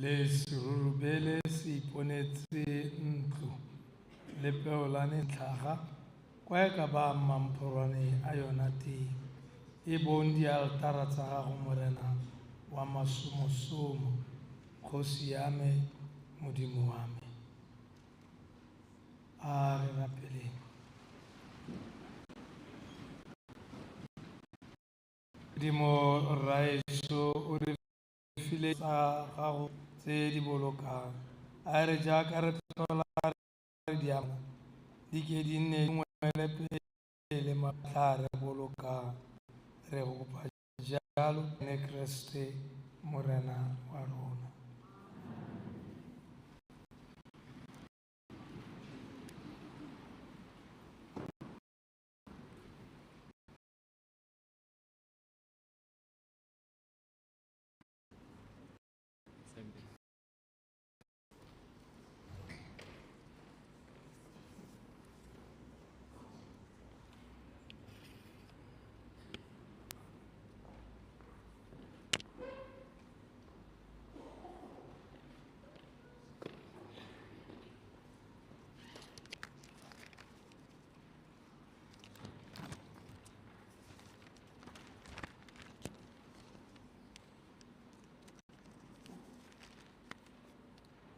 le serurubele se iponetse ntlo le peolane tlhaga kwa e ka ba mamporwane a yona teng e bong dialtara tsa gago morena wa masomosomo kgosi ya me modimo wa me a re rapeleng modimo raeso o re file tsa gago tse di bolokang a re jaaka re tlhola re di ama di ke di nne di ngwele pele matlha re bolokang re go kopa jalo ne Kriste morena wa rona.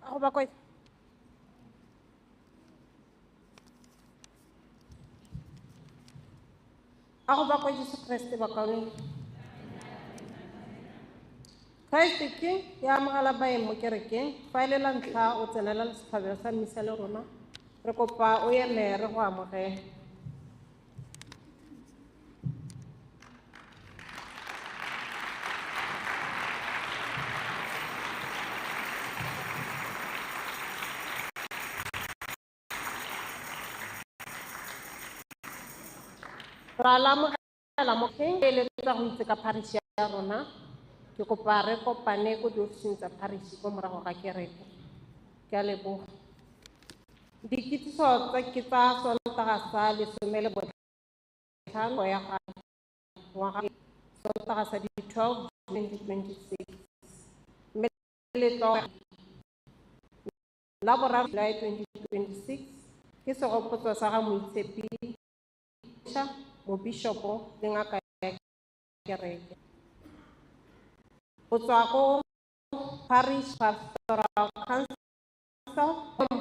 Ako ba koy? Ako ba koy Jesu Kriste ba kawin? Kriste King, ya amogela baeng mo kerekeng, fa e le la ntlha o tsenela setlhabelo sa mmisa le rona, re kopa o eme re go amogela. Ra la amogela mo King, e letsa go itse ka parish ya rona, ke kopa re kopane ko diofising tsa parish ko morago ga kereke. Ke a leboga. Dikitsiso ke tsa Sontaga sa 15 ya ga ngwaga Sontaga sa di 12 2026. Meletlo la boraro July 2026 ke segopotso sa ga moitshepi mo bishopo le ngaka ya kereke. Go tswa ko Parish Pastoral Council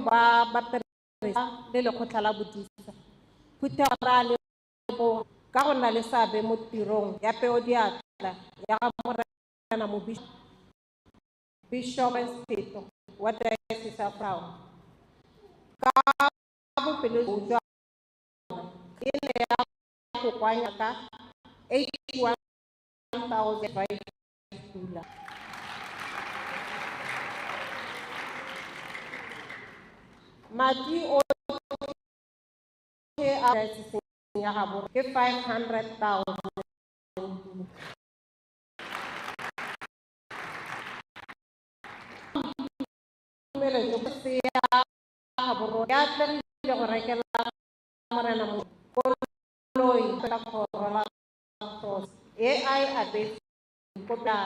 ba peresa le lekgotla la bodisa Phutela le bo ka go nna le seabe mo tirong ya peodiatla ya ga morena mo Bishop Seto wa Diocese ya Frau ka bopelo jwa e ne ya go kwanya ka 81,000 $5. Madi o ke a ya gabo ke 500,000. Mele jo se ya gabo ya tle go rekela morena mo koloi ka Corolla Cross ai abe ko ba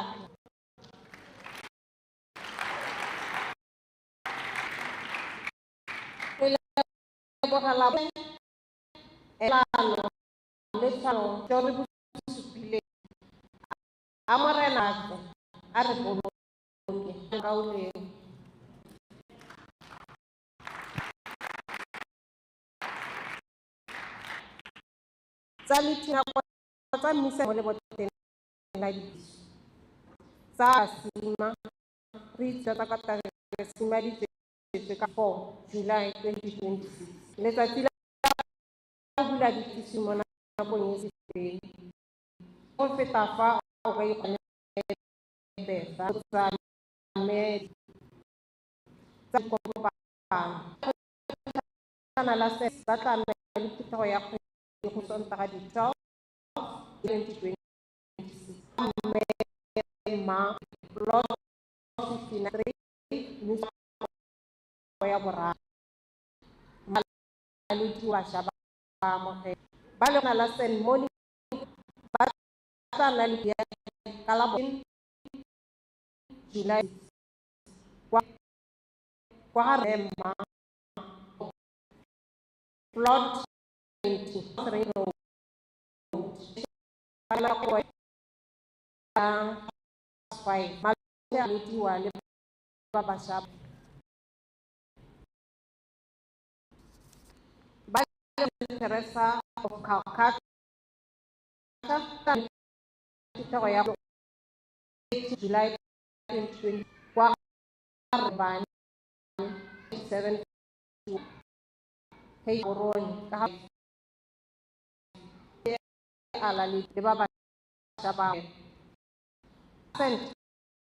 bogala elano le tshwano jo re busupile a morena a re boloke ka ule tsa mitina tsa mmisa mo le boteng la dibiso tsa sima re itse ka sima di ka 4 July 2026 letsatsi la bula ditisi mo nakong e sefeng go feta fa o ka ikgonela tsa me tsa kopano kana la se ba tla nna le phetogo ya kgwedi go Sontaga di 12 2026 ma plot 53 musa ya boraro maludi wa shaba mo ba le na la St. Monica ba tla nna le ka la July kwa Rema plot 23 road ala kwa 5 malaya litiwa le baba shap ba Teresa of Calcutta kita ya July 2020 kwa Arbani 7 hey Boroni ka alali de baba shaba sent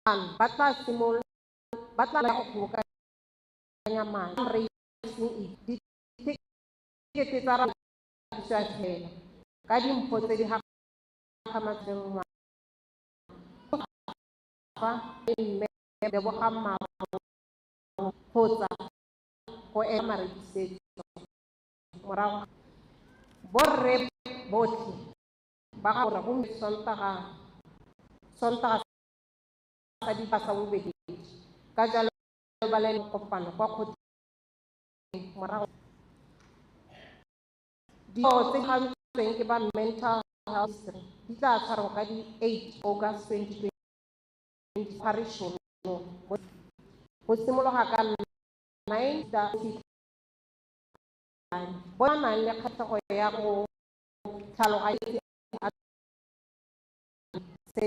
an batla simul batla la buka nyaman racing di tiket tara bisa he kadim pote di hakamat ma fa me de bo hamma hota ko e mari se mora borre boti baka ora hum sonta di pasa ubedi kajalo balen ko pano ko ko mora di o te kan ke ban mental health di ta taro ka di 8 August 2020 parish no mo simulo ka 9 da bona le khata go ya go thalo ga se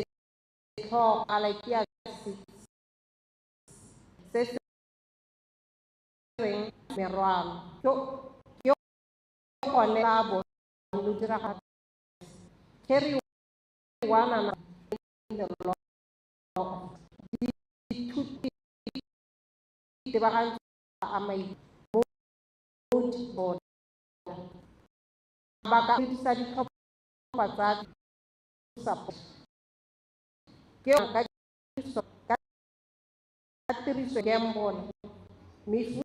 ho ala kia se ring merwalo yo kone labo lu dira ka keri wana na lo di tutti de bagan amai board baka bisa di kapasa support ke ka so katiri so gembon mi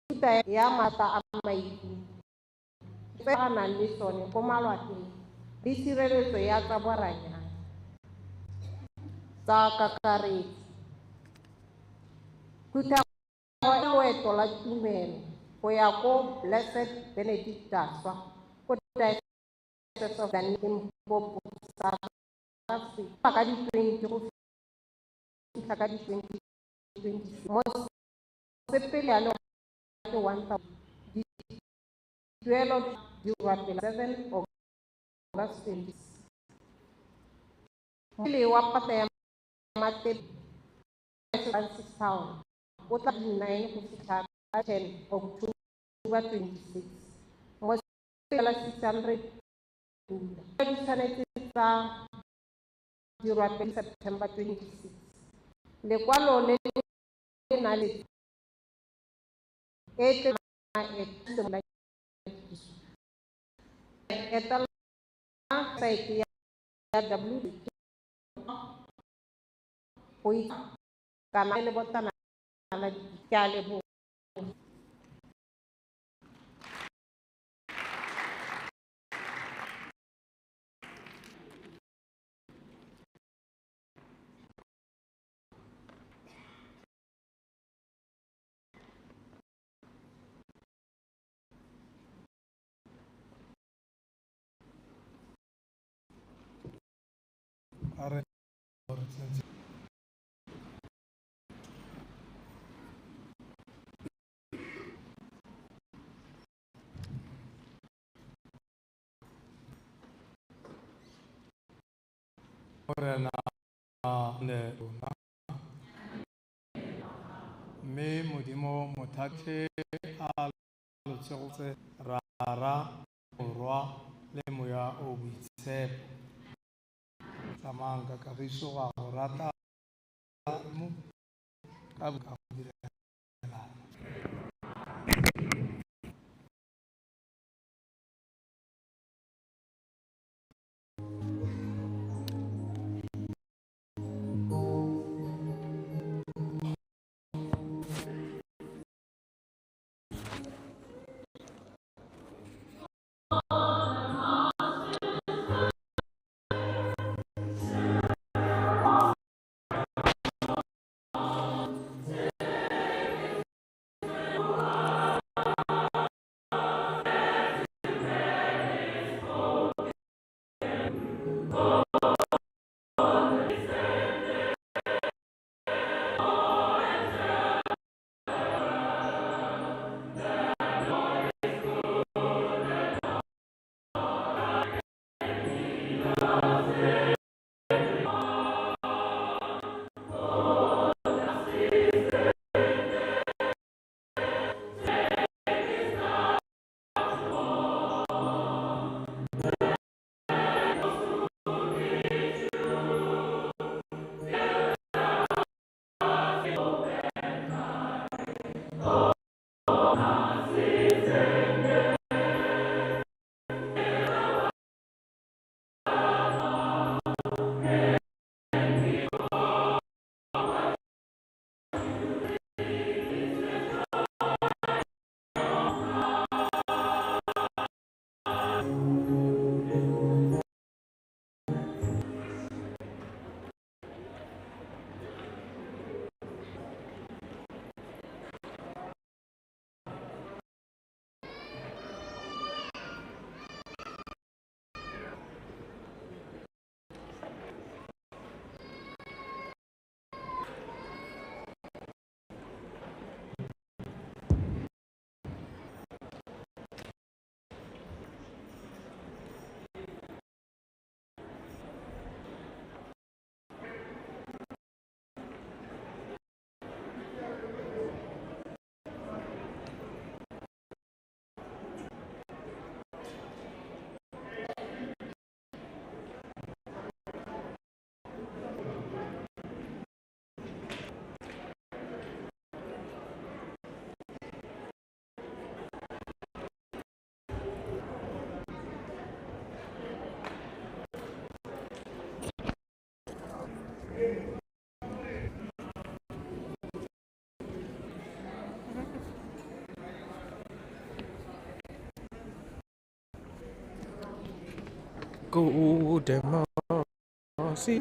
futa ya mata amai sana ni sone komalwati disirereso ya tsaboranya tsa kakari kuta go eto la tumelo go ya ko Blessed Benedicta swa ko Diocese of Limpopo sa ka di 20 go fitlha ka di 2020 mo sepele ano ke 1000 di tuelo di 7 August 20 le wa pata ya mate 6 town o tla di 9 go fitlha 10 October 26 mo sepele 600 di tshwanetse tsa dirwa September 26 lekwalo le na le ete la etala site ya W oi kana le botana la kyale bo are ore na le na me modimo mothate a lotsegotse rara borwa le moya o boitshepo tsamayang ka kagiso ga go rata mo ka go direla Good mercy.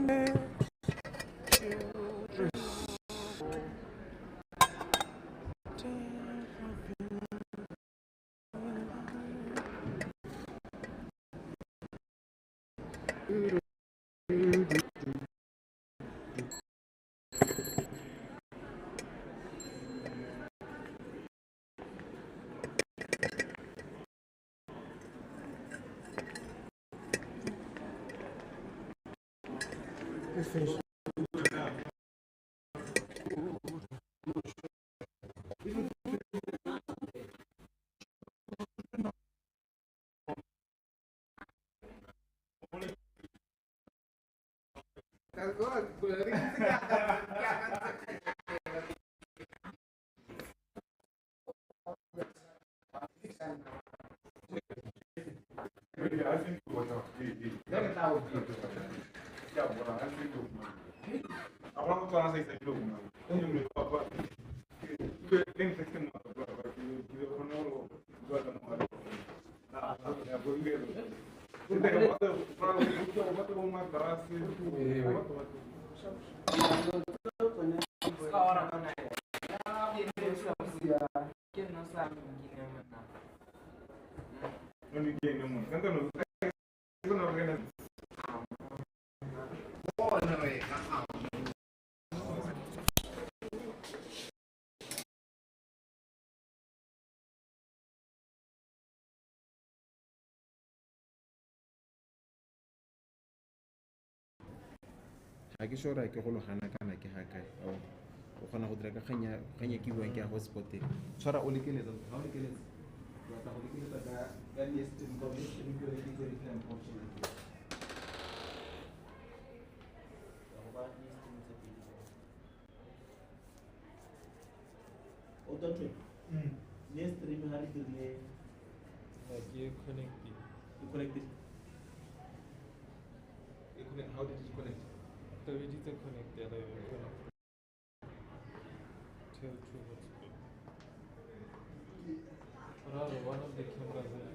ga ke sure ke go logana kana ke ga kae o kgona go dira ka ganya ke buang ke ya hotspot tshwara o lekeletsa ga o lekeletsa o batla go lekeletsa ka nesting ka nesting ke yone ke reclaim option o totwe next stream ha re dirile Like you connected. you connected how did it connect So we need to connect the other one. Tell true what's good. Rather, one of the cameras